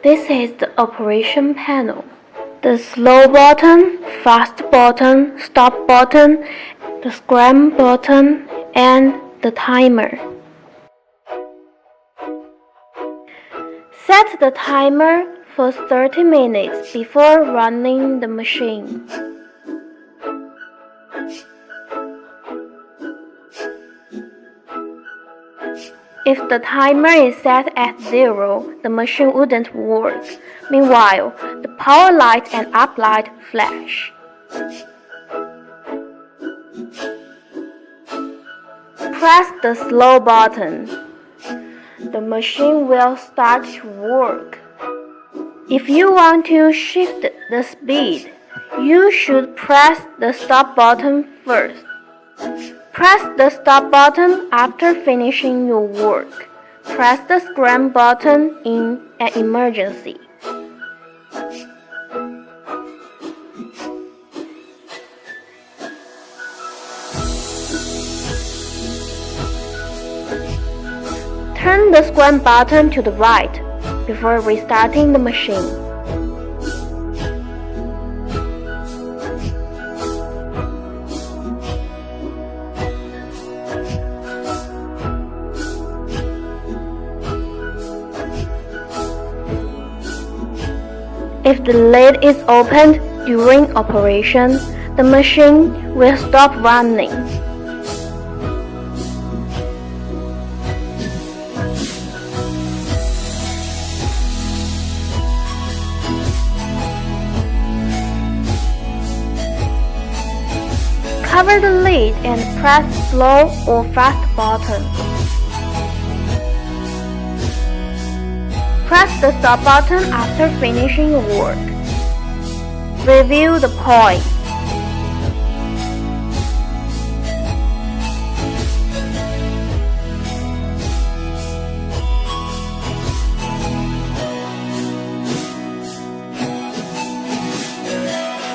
This is the operation panel. The slow button, fast button, stop button, the scram button, and the timer. Set the timer for 30 minutes before running the machine. If the timer is set at 0, the machine wouldn't work. Meanwhile, the power light and up light flash. Press the slow button. The machine will start to work. If you want to shift the speed, you should press the stop button first. Press the stop button after finishing your work. Press the scram button in an emergency. Turn the scram button to the right before restarting the machine. If the lid is opened during operation, the machine will stop running. Cover the lid and press slow or fast button. Press the stop button after finishing your work. Review the points.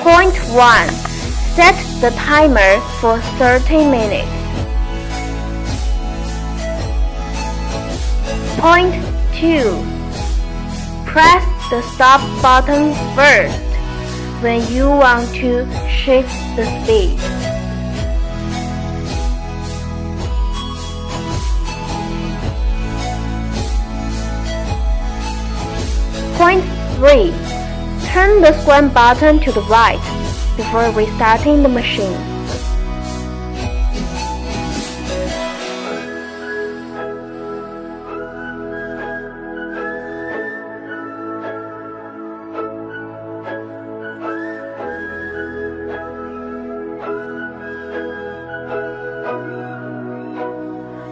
Point 1. Set the timer for 30 minutes. Point 2. Press the stop button first when you want to shift the speed. Point 3. Turn the scram button to the right before restarting the machine.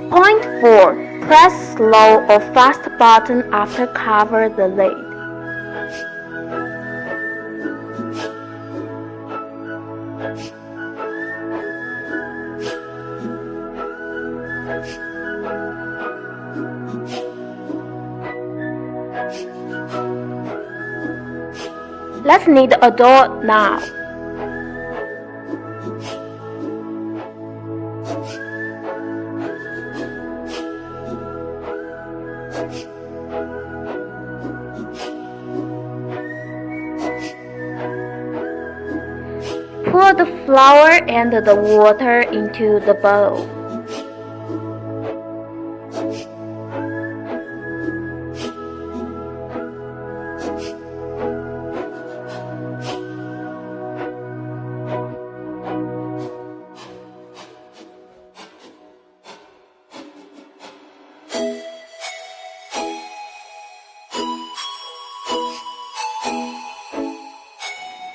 Point 4. Press slow or fast button after cover the lid. Let's knead a dough now. Pour the flour and the water into the bowl.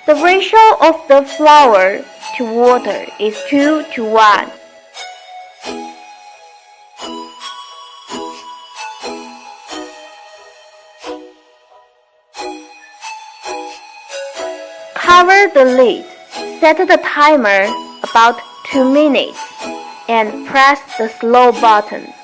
The ratio of the flour to water is 2:1. Cover the lid, set the timer about 2 minutes, and press the slow button.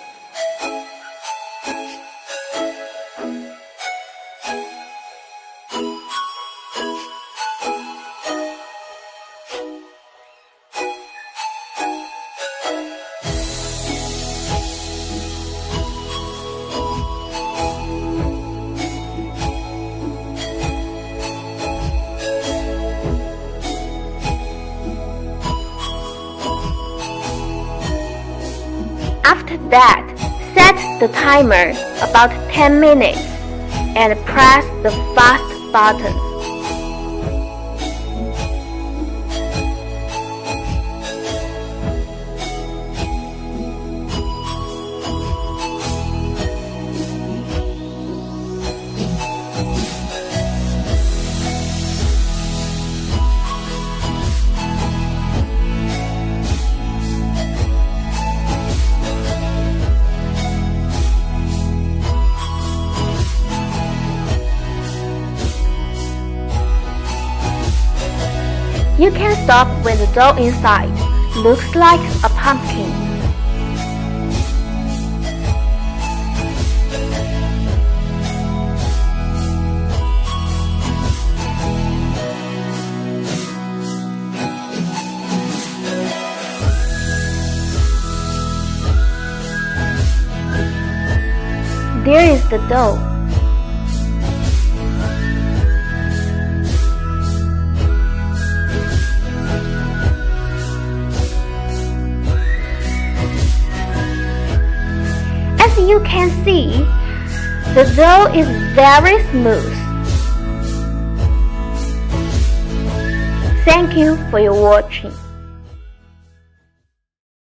that, set the timer about 10 minutes and press the fast button. You can stop when the dough inside looks like a pumpkin. There is the dough. As you can see, the dough is very smooth. Thank you for your watching.